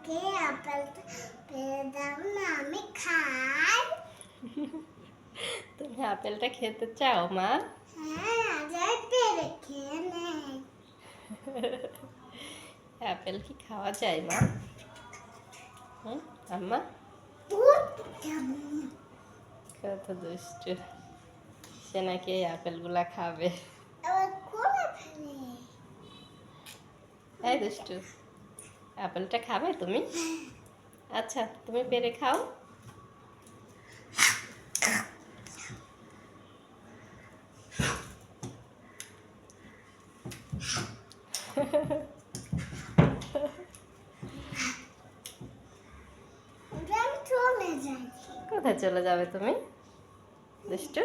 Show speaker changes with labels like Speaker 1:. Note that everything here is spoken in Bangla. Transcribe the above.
Speaker 1: আমাকে আপেলটা পেড়ে দাও না, আমি খাই।
Speaker 2: তুমি আপেলটা খেতে চাও মা?
Speaker 1: হ্যাঁ, যাই পেড়ে খেয়ে নেই।
Speaker 2: আপেল কি খাওয়া যায় মা? হুম, আম্মা কত দুষ্টু, সে নাকি এই আপেলগুলা খাবে।
Speaker 1: আবার কোলে ফেলে।
Speaker 2: এই দুষ্টু, আপেলটা খাবে তুমি? আচ্ছা, তুমি পেরে খাও।
Speaker 1: আমি চলে যাই।
Speaker 2: কোথায় চলে যাবে তুমি দুষ্টু?